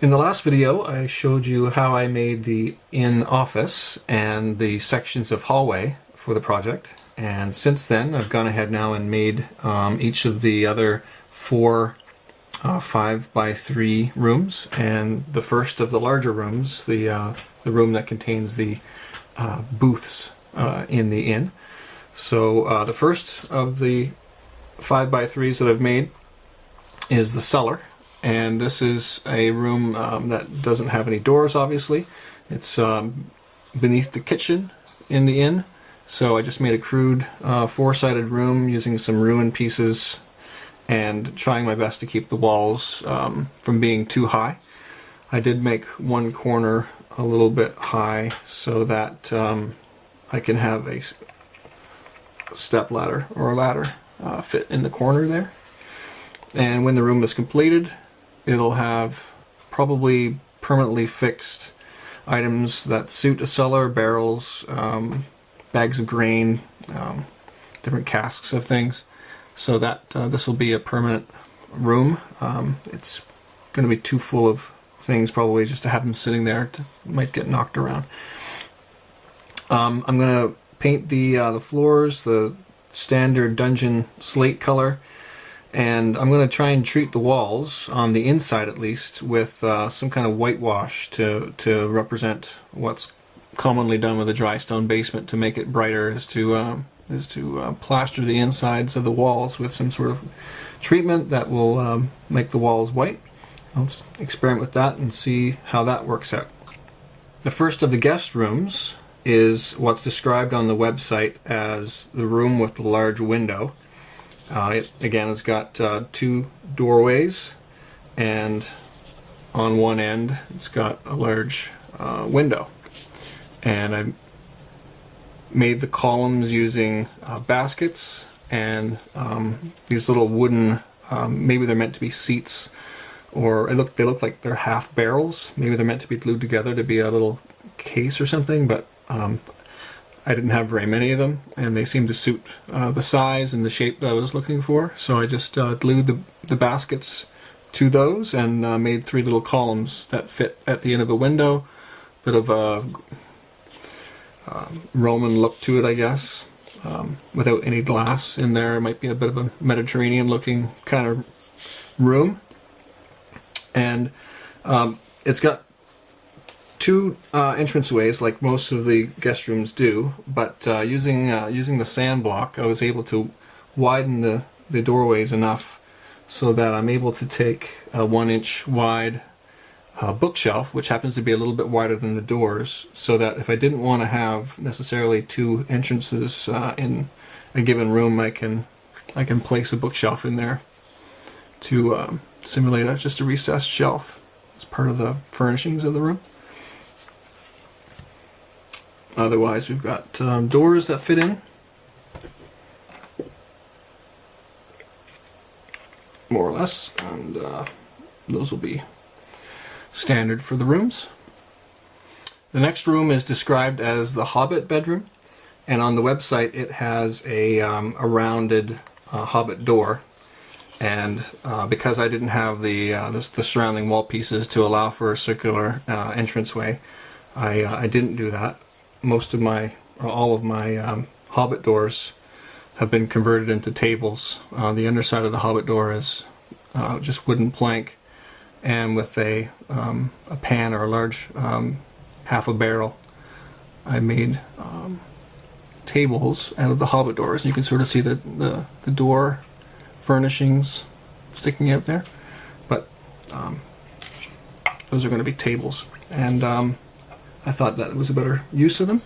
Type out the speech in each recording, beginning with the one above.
In the last video, I showed you how I made the in-office and the sections of hallway for the project. And since then, I've gone ahead now and made each of the other four 5x3 rooms. And the first of the larger rooms, the room that contains the booths in the inn. So the first of the 5x3s that I've made is the cellar. And this is a room that doesn't have any doors, obviously. It's beneath the kitchen in the inn. So I just made a crude four-sided room using some ruined pieces and trying my best to keep the walls from being too high. I did make one corner a little bit high so that I can have a step ladder or a ladder fit in the corner there. And when the room is completed, it'll have probably permanently fixed items that suit a cellar, barrels, bags of grain, different casks of things, so that this will be a permanent room. It's going to be too full of things probably just to have them sitting there. It might get knocked around. I'm going to paint the floors the standard dungeon slate color. And I'm going to try and treat the walls, on the inside at least, with some kind of whitewash to represent what's commonly done with a dry stone basement to make it brighter, is to plaster the insides of the walls with some sort of treatment that will make the walls white. Let's experiment with that and see how that works out. The first of the guest rooms is what's described on the website as the room with the large window. It again has got two doorways, and on one end it's got a large window. And I made the columns using baskets and these little wooden, maybe they're meant to be seats, or they look like they're half barrels. Maybe they're meant to be glued together to be a little case or something, but I didn't have very many of them, and they seemed to suit the size and the shape that I was looking for. So I just glued the baskets to those and made three little columns that fit at the end of the window. Bit of a Roman look to it, I guess, without any glass in there. It might be a bit of a Mediterranean-looking kind of room. And it's got two entranceways, like most of the guest rooms do, but using the sand block, I was able to widen the doorways enough so that I'm able to take a 1-inch wide bookshelf, which happens to be a little bit wider than the doors, so that if I didn't want to have necessarily two entrances in a given room, I can place a bookshelf in there to simulate just a recessed shelf as part of the furnishings of the room. Otherwise, we've got doors that fit in, more or less, and those will be standard for the rooms. The next room is described as the Hobbit Bedroom, and on the website it has a rounded Hobbit door. And because I didn't have the surrounding wall pieces to allow for a circular entranceway, I didn't do that. All of my Hobbit doors have been converted into tables. The underside of the Hobbit door is just wooden plank, and with a pan or a large half a barrel, I made tables out of the Hobbit doors. You can sort of see the door furnishings sticking out there, but those are going to be tables, and I thought that was a better use of them.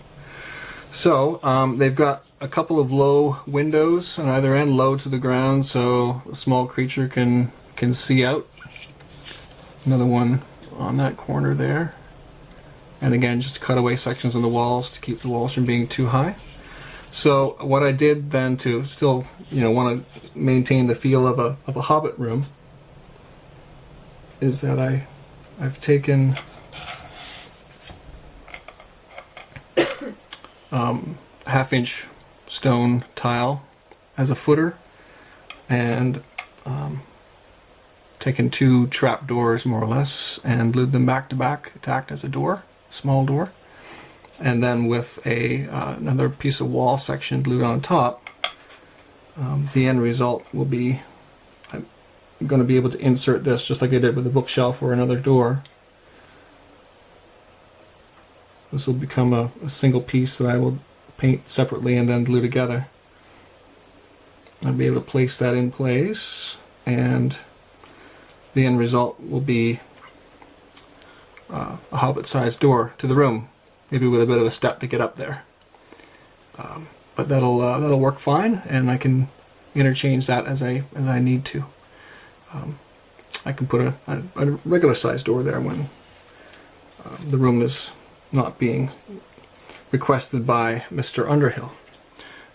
So they've got a couple of low windows on either end, low to the ground, so a small creature can see out. Another one on that corner there, and again just cutaway sections on the walls to keep the walls from being too high. So what I did then, to still want to maintain the feel of a Hobbit room, is that I've taken half-inch stone tile as a footer, and taken 2 trap doors more or less and glued them back to back to act as a door, small door. And then with another piece of wall section glued on top, the end result will be, I'm going to be able to insert this just like I did with the bookshelf or another door. This will become a single piece that I will paint separately and then glue together. I'll be able to place that in place, and the end result will be a Hobbit-sized door to the room, maybe with a bit of a step to get up there. But that'll work fine, and I can interchange that as I need to. I can put a regular-sized door there when the room is not being requested by Mr. Underhill.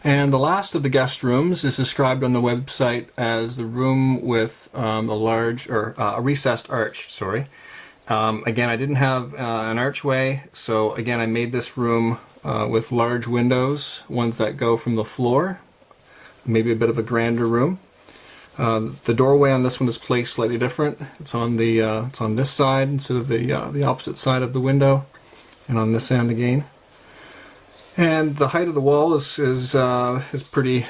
And the last of the guest rooms is described on the website as the room with a recessed arch. Sorry. Again, I didn't have an archway, so again I made this room with large windows, ones that go from the floor, maybe a bit of a grander room. The doorway on this one is placed slightly different. It's on this side instead of the opposite side of the window, and on this end again. And the height of the wall is pretty.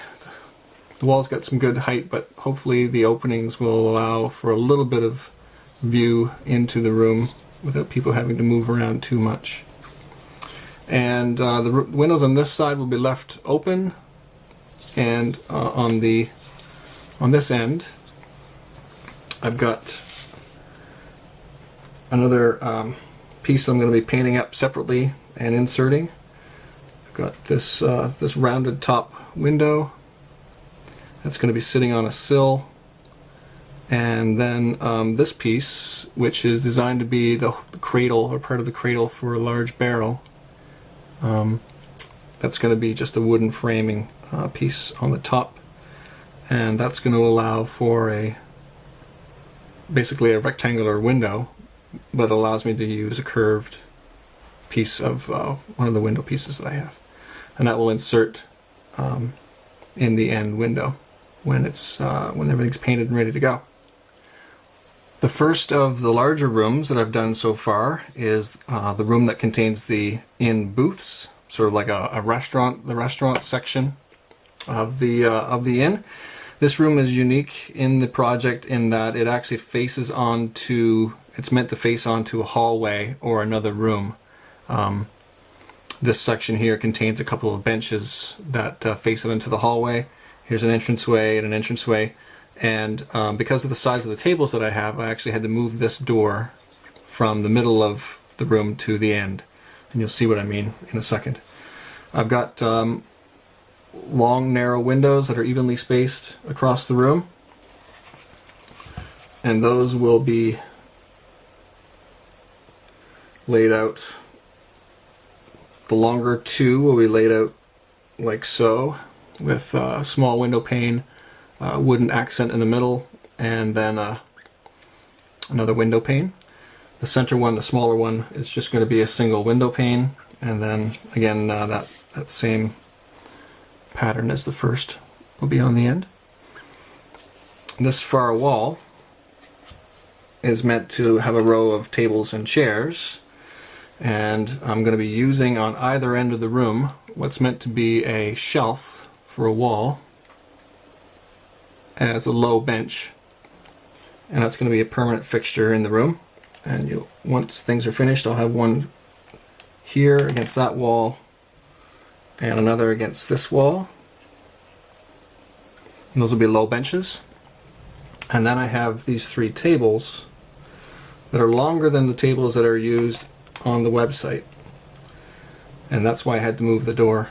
The wall's got some good height, but hopefully the openings will allow for a little bit of view into the room without people having to move around too much. And the windows on this side will be left open, and on this end I've got another piece I'm going to be painting up separately and inserting. I've got this rounded top window that's going to be sitting on a sill, and then this piece, which is designed to be the cradle, or part of the cradle for a large barrel, that's going to be just a wooden framing piece on the top, and that's going to allow for basically a rectangular window, but allows me to use a curved piece of one of the window pieces that I have, and that will insert in the end window when everything's painted and ready to go. The first of the larger rooms that I've done so far is the room that contains the inn booths, sort of like a restaurant, the restaurant section of the inn. This room is unique in the project in that it actually faces onto. It's meant to face onto a hallway or another room. This section here contains a couple of benches that face it into the hallway. Here's an entranceway and an entranceway. And because of the size of the tables that I have, I actually had to move this door from the middle of the room to the end. And you'll see what I mean in a second. I've got long, narrow windows that are evenly spaced across the room. And those will be laid out. The longer two will be laid out like so, with a small window pane, wooden accent in the middle, and then another window pane. The center one, the smaller one, is just going to be a single window pane, and then again that same pattern as the first will be on the end. This far wall is meant to have a row of tables and chairs, and I'm going to be using on either end of the room what's meant to be a shelf for a wall as a low bench, and that's going to be a permanent fixture in the room. And once things are finished, I'll have one here against that wall and another against this wall, and those will be low benches. And then I have these 3 tables that are longer than the tables that are used on the website, and that's why I had to move the door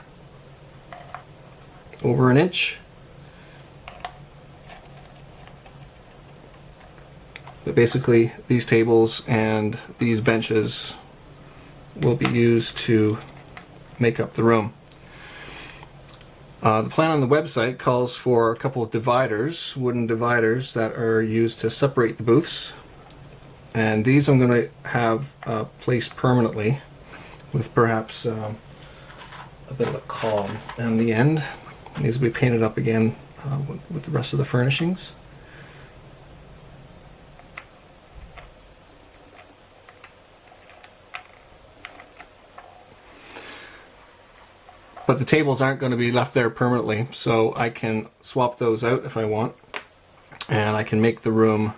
over an inch. But basically these tables and these benches will be used to make up the room. The plan on the website calls for a couple of dividers, wooden dividers, that are used to separate the booths. And these I'm going to have placed permanently with perhaps a bit of a column on the end. These will be painted up again with the rest of the furnishings. But the tables aren't going to be left there permanently, so I can swap those out if I want, and I can make the room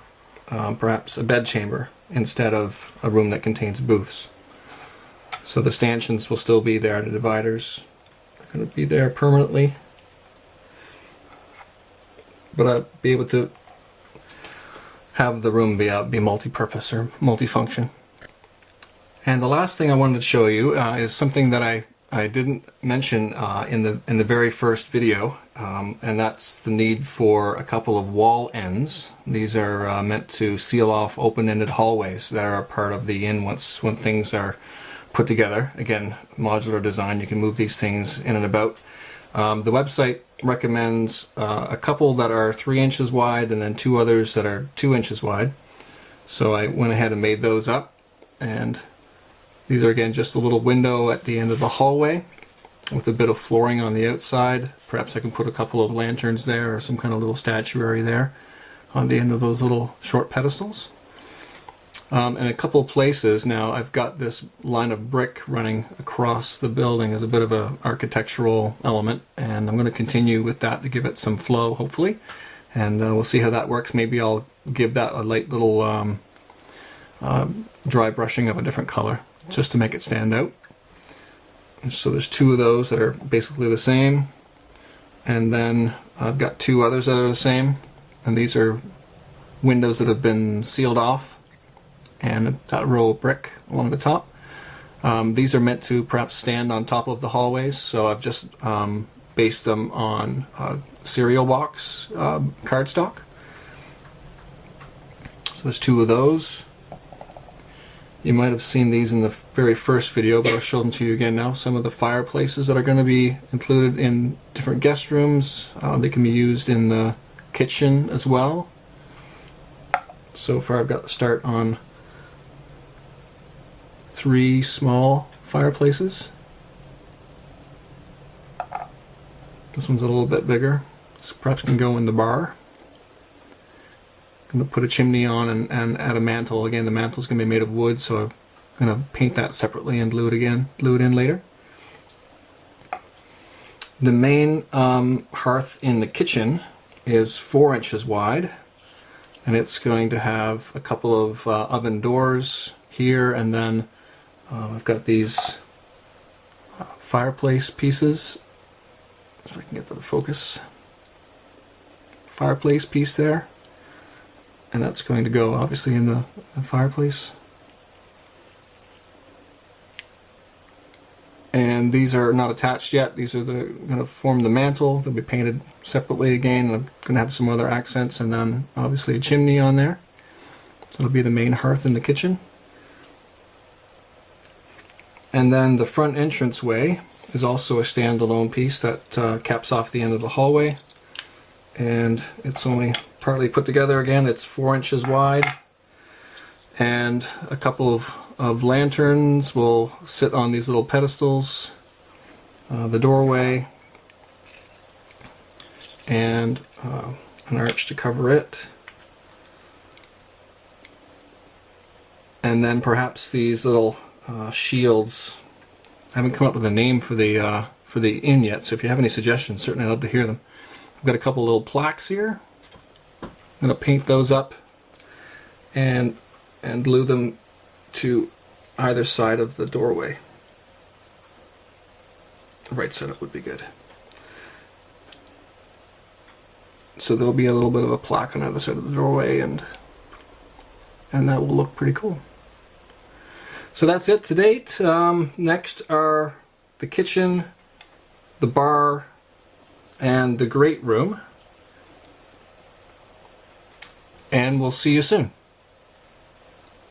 perhaps a bed chamber instead of a room that contains booths. So the stanchions will still be there, the dividers are going to be there permanently, but I'll be able to have the room be multi-purpose or multifunction. And the last thing I wanted to show you is something that I didn't mention in the very first video, and that's the need for a couple of wall ends. These are meant to seal off open-ended hallways that are part of the inn when things are put together. Again, modular design, you can move these things in and about. The website recommends a couple that are 3 inches wide and then 2 others that are 2 inches wide. So I went ahead and made those up, and these are again just a little window at the end of the hallway with a bit of flooring on the outside. Perhaps I can put a couple of lanterns there or some kind of little statuary there on the end of those little short pedestals. In a couple of places now I've got this line of brick running across the building as a bit of an architectural element, and I'm going to continue with that to give it some flow hopefully, and we'll see how that works. Maybe I'll give that a light little dry brushing of a different color just to make it stand out. And so there's 2 of those that are basically the same, and then I've got 2 others that are the same, and these are windows that have been sealed off, and that row of brick along the top. These are meant to perhaps stand on top of the hallways, so I've just based them on cereal box cardstock. So there's 2 of those. You might have seen these in the very first video, but I'll show them to you again now. Some of the fireplaces that are going to be included in different guest rooms. They can be used in the kitchen as well. So far I've got to start on 3 small fireplaces. This one's a little bit bigger. This perhaps can go in the bar. I'm going to put a chimney on and add a mantle. Again, the mantle's going to be made of wood, so I'm going to paint that separately and glue it in later. The main hearth in the kitchen is 4 inches wide, and it's going to have a couple of oven doors here, and then I've got these fireplace pieces. If I can get the focus. Fireplace piece there. And that's going to go obviously in the fireplace. And these are not attached yet. These are going to form the mantle. They'll be painted separately again. I'm going to have some other accents, and then obviously a chimney on there. So it'll be the main hearth in the kitchen. And then the front entranceway is also a standalone piece that caps off the end of the hallway. And it's only partly put together again. It's 4 inches wide, and a couple of lanterns will sit on these little pedestals, the doorway, and an arch to cover it, and then perhaps these little shields. I haven't come up with a name for the inn yet, so if you have any suggestions, certainly I'd love to hear them. I've got a couple little plaques here. I'm going to paint those up and glue them to either side of the doorway. The right side up would be good. So there'll be a little bit of a plaque on either side of the doorway, and that will look pretty cool. So that's it to date. Next are the kitchen, the bar, and the great room. And we'll see you soon.